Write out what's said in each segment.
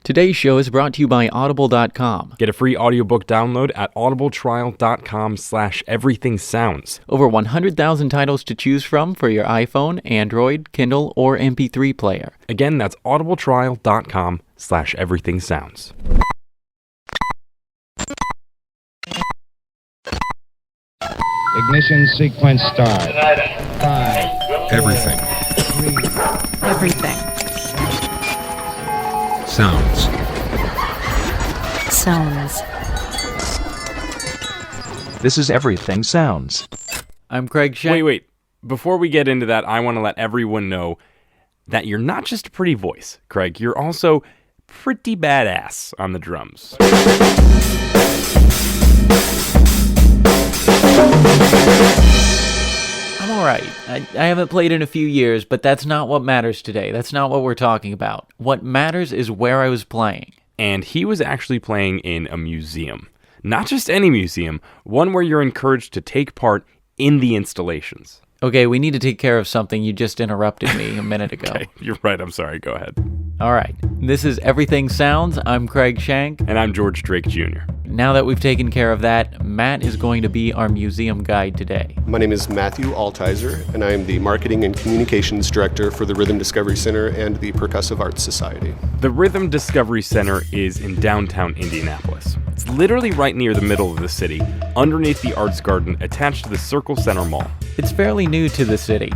Today's show is brought to you by Audible.com. Get a free audiobook download at audibletrial.com/everythingsounds. Over 100,000 titles to choose from for your iPhone, Android, Kindle, or MP3 player. Again, that's audibletrial.com/everythingsounds. Ignition sequence start. 5. Everything. 3. Everything. Sounds. Sounds. This is Everything Sounds. I'm Craig Shank. Wait. Before we get into that, I want to let everyone know that you're not just a pretty voice, Craig. You're also pretty badass on the drums. I'm alright. I haven't played in a few years, but that's not what matters today. That's not what we're talking about. What matters is where I was playing. And he was actually playing in a museum. Not just any museum, one where you're encouraged to take part in the installations. Okay, we need to take care of something. You just interrupted me a minute ago. Okay, you're right. I'm sorry. Go ahead. Alright, this is Everything Sounds. I'm Craig Shank. And I'm George Drake Jr. Now that we've taken care of that, Matt is going to be our museum guide today. My name is Matthew Altizer, and I am the Marketing and Communications Director for the Rhythm Discovery Center and the Percussive Arts Society. The Rhythm Discovery Center is in downtown Indianapolis. It's literally right near the middle of the city, underneath the Arts Garden attached to the Circle Center Mall. It's fairly new to the city.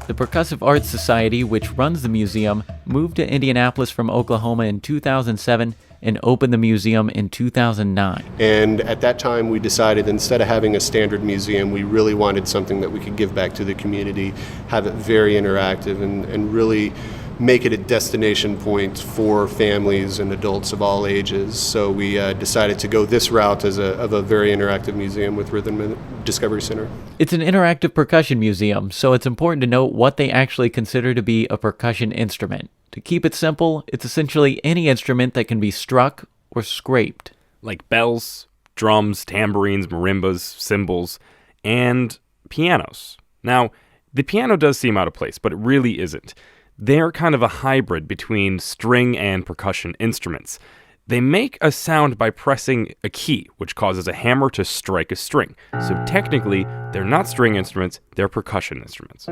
The Percussive Arts Society, which runs the museum, moved to Indianapolis from Oklahoma in 2007 and opened the museum in 2009. And at that time, we decided instead of having a standard museum, we really wanted something that we could give back to the community, have it very interactive, and really make it a destination point for families and adults of all ages. So we decided to go this route of a very interactive museum with Rhythm Discovery Center. It's an interactive percussion museum, so it's important to note what they actually consider to be a percussion instrument. To keep it simple, it's essentially any instrument that can be struck or scraped. Like bells, drums, tambourines, marimbas, cymbals, and pianos. Now, the piano does seem out of place, but it really isn't. They're kind of a hybrid between string and percussion instruments. They make a sound by pressing a key, which causes a hammer to strike a string. So technically, they're not string instruments, they're percussion instruments.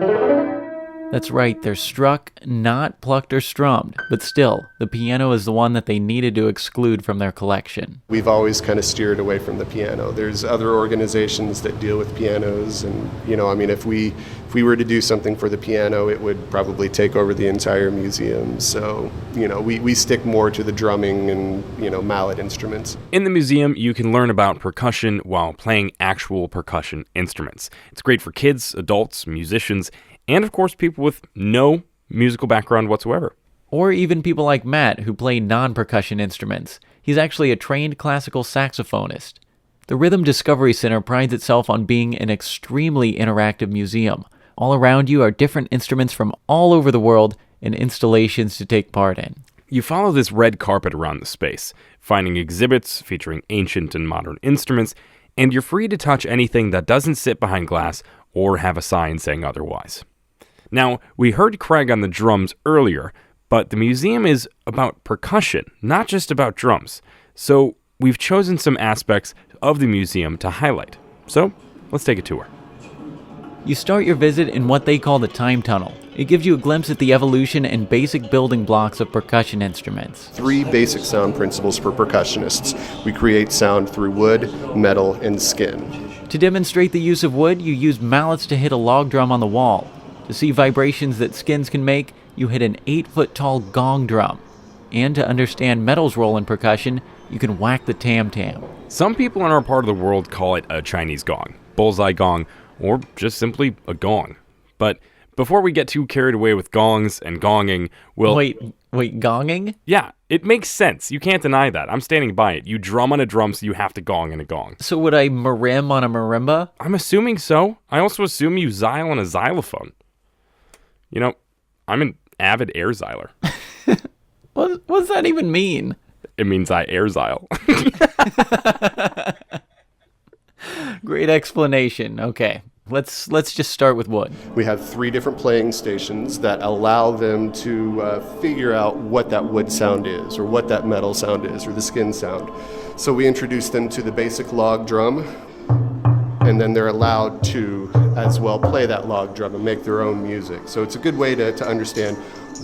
That's right, they're struck, not plucked or strummed, but still, the piano is the one that they needed to exclude from their collection. We've always kind of steered away from the piano. There's other organizations that deal with pianos, and if we were to do something for the piano, it would probably take over the entire museum. So, we stick more to the drumming and, mallet instruments. In the museum, you can learn about percussion while playing actual percussion instruments. It's great for kids, adults, musicians, and of course people with no musical background whatsoever. Or even people like Matt, who play non-percussion instruments. He's actually a trained classical saxophonist. The Rhythm Discovery Center prides itself on being an extremely interactive museum. All around you are different instruments from all over the world and installations to take part in. You follow this red carpet around the space, finding exhibits featuring ancient and modern instruments, and you're free to touch anything that doesn't sit behind glass or have a sign saying otherwise. Now, we heard Craig on the drums earlier, but the museum is about percussion, not just about drums. So we've chosen some aspects of the museum to highlight. So let's take a tour. You start your visit in what they call the time tunnel. It gives you a glimpse at the evolution and basic building blocks of percussion instruments. 3 basic sound principles for percussionists. We create sound through wood, metal, and skin. To demonstrate the use of wood, you use mallets to hit a log drum on the wall. To see vibrations that skins can make, you hit an 8-foot-tall gong drum. And to understand metal's role in percussion, you can whack the tam-tam. Some people in our part of the world call it a Chinese gong, bullseye gong, or just simply a gong. But before we get too carried away with gongs and gonging, we'll... Wait, gonging? Yeah, it makes sense. You can't deny that. I'm standing by it. You drum on a drum, so you have to gong in a gong. So would I marim on a marimba? I'm assuming so. I also assume you xyl on a xylophone. I'm an avid air xyler. What does that even mean? It means I air xyl. Great explanation. Okay. Let's just start with wood. We have 3 different playing stations that allow them to figure out what that wood sound is, or what that metal sound is, or the skin sound. So we introduce them to the basic log drum, and then they're allowed to as well play that log drum and make their own music. So it's a good way to understand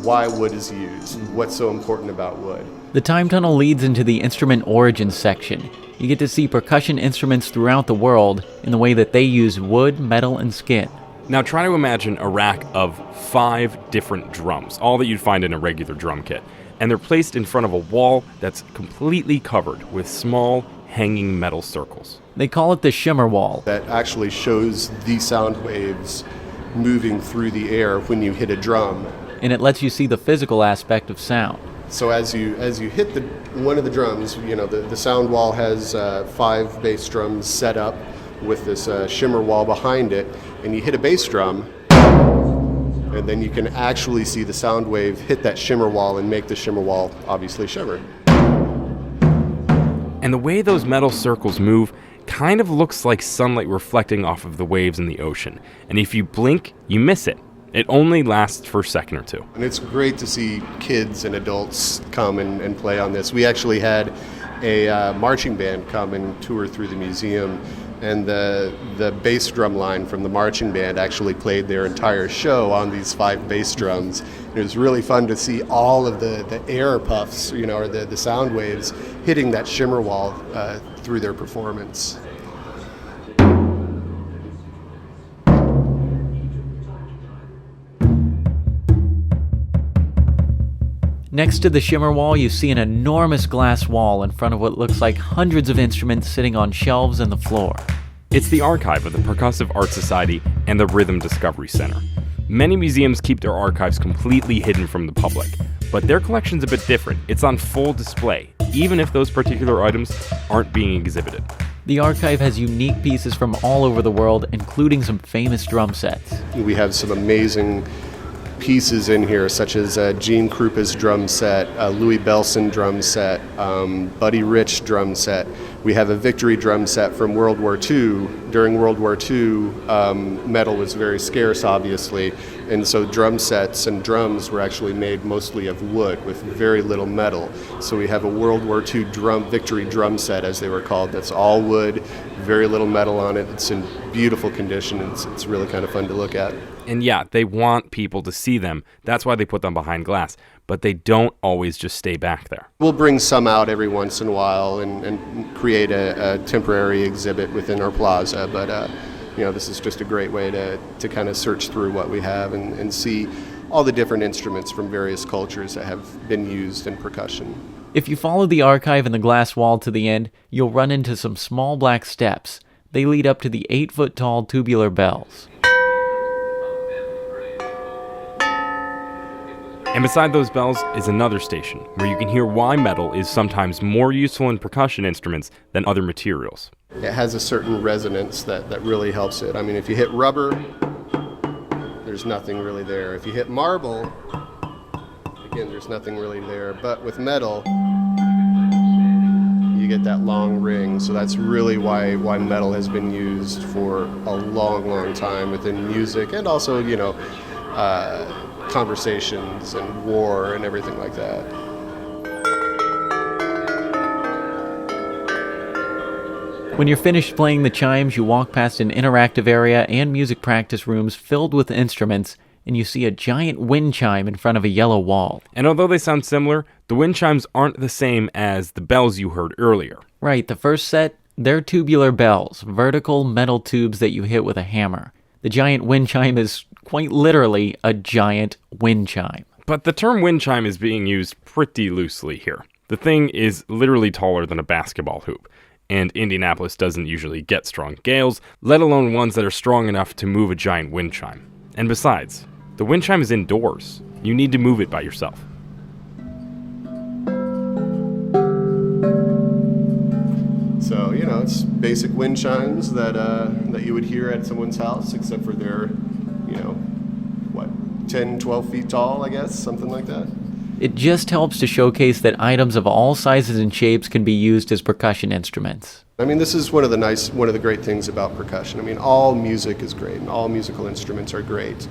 why wood is used, what's so important about wood. The time tunnel leads into the instrument origins section. You get to see percussion instruments throughout the world in the way that they use wood, metal, and skin. Now try to imagine a rack of 5 different drums, all that you'd find in a regular drum kit. And they're placed in front of a wall that's completely covered with small, hanging metal circles. They call it the shimmer wall. That actually shows the sound waves moving through the air when you hit a drum. And it lets you see the physical aspect of sound. So as you hit one of the drums, the sound wall has 5 bass drums set up with this shimmer wall behind it, and you hit a bass drum, and then you can actually see the sound wave hit that shimmer wall and make the shimmer wall obviously shimmer. And the way those metal circles move kind of looks like sunlight reflecting off of the waves in the ocean. And if you blink, you miss it. It only lasts for a second or two. And it's great to see kids and adults come and play on this. We actually had a marching band come and tour through the museum, and the bass drum line from the marching band actually played their entire show on these 5 bass drums. It was really fun to see all of the air puffs, or the sound waves hitting that shimmer wall through their performance. Next to the shimmer wall, you see an enormous glass wall in front of what looks like hundreds of instruments sitting on shelves in the floor. It's the archive of the Percussive Arts Society and the Rhythm Discovery Center. Many museums keep their archives completely hidden from the public, but their collection's a bit different. It's on full display, even if those particular items aren't being exhibited. The archive has unique pieces from all over the world, including some famous drum sets. We have some amazing pieces in here, such as Gene Krupa's drum set, Louis Bellson drum set, Buddy Rich drum set. We have a Victory drum set from World War II. During World War II, metal was very scarce, obviously, and so drum sets and drums were actually made mostly of wood with very little metal. So we have a World War II Victory drum set, as they were called, that's all wood, very little metal on it. It's in beautiful condition, and it's really kind of fun to look at. And yeah, they want people to see them. That's why they put them behind glass. But they don't always just stay back there. We'll bring some out every once in a while and create a temporary exhibit within our plaza. But this is just a great way to kind of search through what we have and see all the different instruments from various cultures that have been used in percussion. If you follow the archive and the glass wall to the end, you'll run into some small black steps. They lead up to the 8-foot-tall tubular bells. And beside those bells is another station where you can hear why metal is sometimes more useful in percussion instruments than other materials. It has a certain resonance that really helps it. I mean, if you hit rubber, there's nothing really there. If you hit marble, again, there's nothing really there. But with metal, you get that long ring. So that's really why metal has been used for a long, long time within music and also, conversations and war and everything like that. When you're finished playing the chimes, you walk past an interactive area and music practice rooms filled with instruments, and you see a giant wind chime in front of a yellow wall. And although they sound similar, the wind chimes aren't the same as the bells you heard earlier. Right, the first set, they're tubular bells, vertical metal tubes that you hit with a hammer. The giant wind chime is quite literally a giant wind chime. But the term wind chime is being used pretty loosely here. The thing is literally taller than a basketball hoop, and Indianapolis doesn't usually get strong gales, let alone ones that are strong enough to move a giant wind chime. And besides, the wind chime is indoors. You need to move it by yourself. So, it's basic wind chimes that you would hear at someone's house, except for they're, 10, 12 feet tall, I guess, something like that. It just helps to showcase that items of all sizes and shapes can be used as percussion instruments. I mean, this is one of the great things about percussion. I mean, all music is great and all musical instruments are great,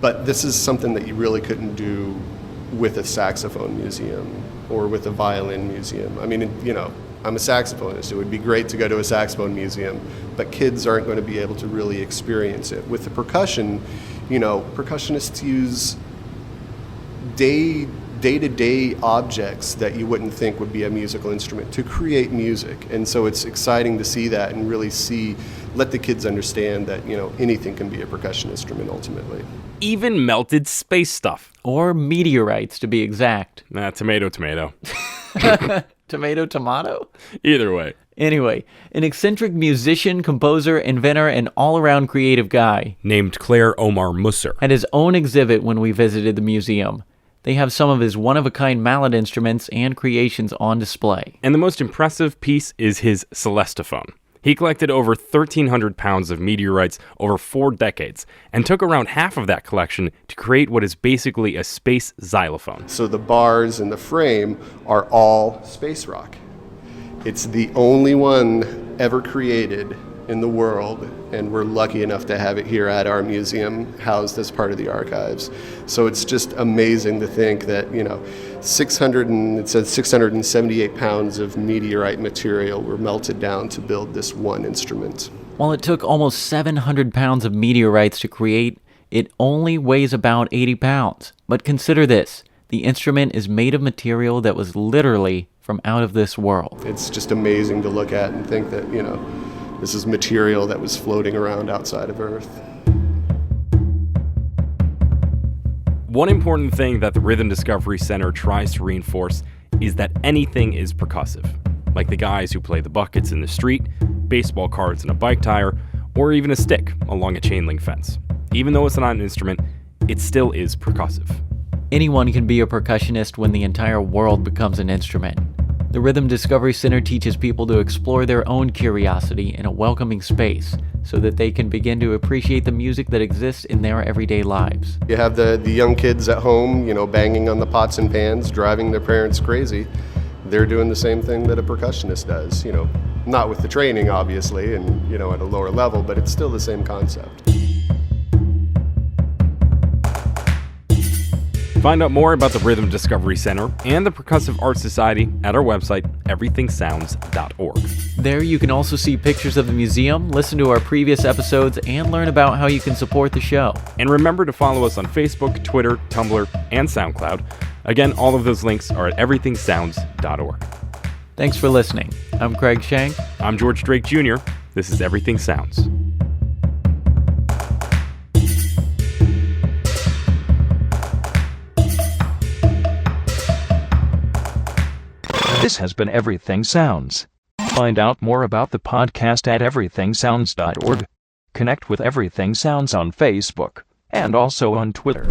but this is something that you really couldn't do with a saxophone museum or with a violin museum. I mean, I'm a saxophonist. It would be great to go to a saxophone museum, but kids aren't going to be able to really experience it. With the percussion, percussionists use day-to-day objects that you wouldn't think would be a musical instrument to create music. And so it's exciting to see that and really let the kids understand that, anything can be a percussion instrument ultimately. Even melted space stuff. Or meteorites, to be exact. Tomato, tomato. Tomato, tomato? Either way. Anyway, an eccentric musician, composer, inventor, and all-around creative guy named Clair Omar Musser had his own exhibit when we visited the museum. They have some of his one-of-a-kind mallet instruments and creations on display. And the most impressive piece is his Celestaphone. He collected over 1,300 pounds of meteorites over 4 decades and took around half of that collection to create what is basically a space xylophone. So the bars and the frame are all space rock. It's the only one ever created in the world, and we're lucky enough to have it here at our museum, housed as part of the archives. So it's just amazing to think that, 678 pounds of meteorite material were melted down to build this one instrument. While it took almost 700 pounds of meteorites to create, it only weighs about 80 pounds. But consider this, the instrument is made of material that was literally from out of this world. It's just amazing to look at and think that, this is material that was floating around outside of Earth. One important thing that the Rhythm Discovery Center tries to reinforce is that anything is percussive, like the guys who play the buckets in the street, baseball cards in a bike tire, or even a stick along a chain link fence. Even though it's not an instrument, it still is percussive. Anyone can be a percussionist when the entire world becomes an instrument. The Rhythm Discovery Center teaches people to explore their own curiosity in a welcoming space so that they can begin to appreciate the music that exists in their everyday lives. You have the young kids at home, banging on the pots and pans, driving their parents crazy. They're doing the same thing that a percussionist does, not with the training, obviously, and, at a lower level, but it's still the same concept. Find out more about the Rhythm Discovery Center and the Percussive Arts Society at our website, everythingsounds.org. There you can also see pictures of the museum, listen to our previous episodes, and learn about how you can support the show. And remember to follow us on Facebook, Twitter, Tumblr, and SoundCloud. Again, all of those links are at everythingsounds.org. Thanks for listening. I'm Craig Shank. I'm George Drake Jr. This is Everything Sounds. This has been Everything Sounds. Find out more about the podcast at everythingsounds.org. Connect with Everything Sounds on Facebook and also on Twitter.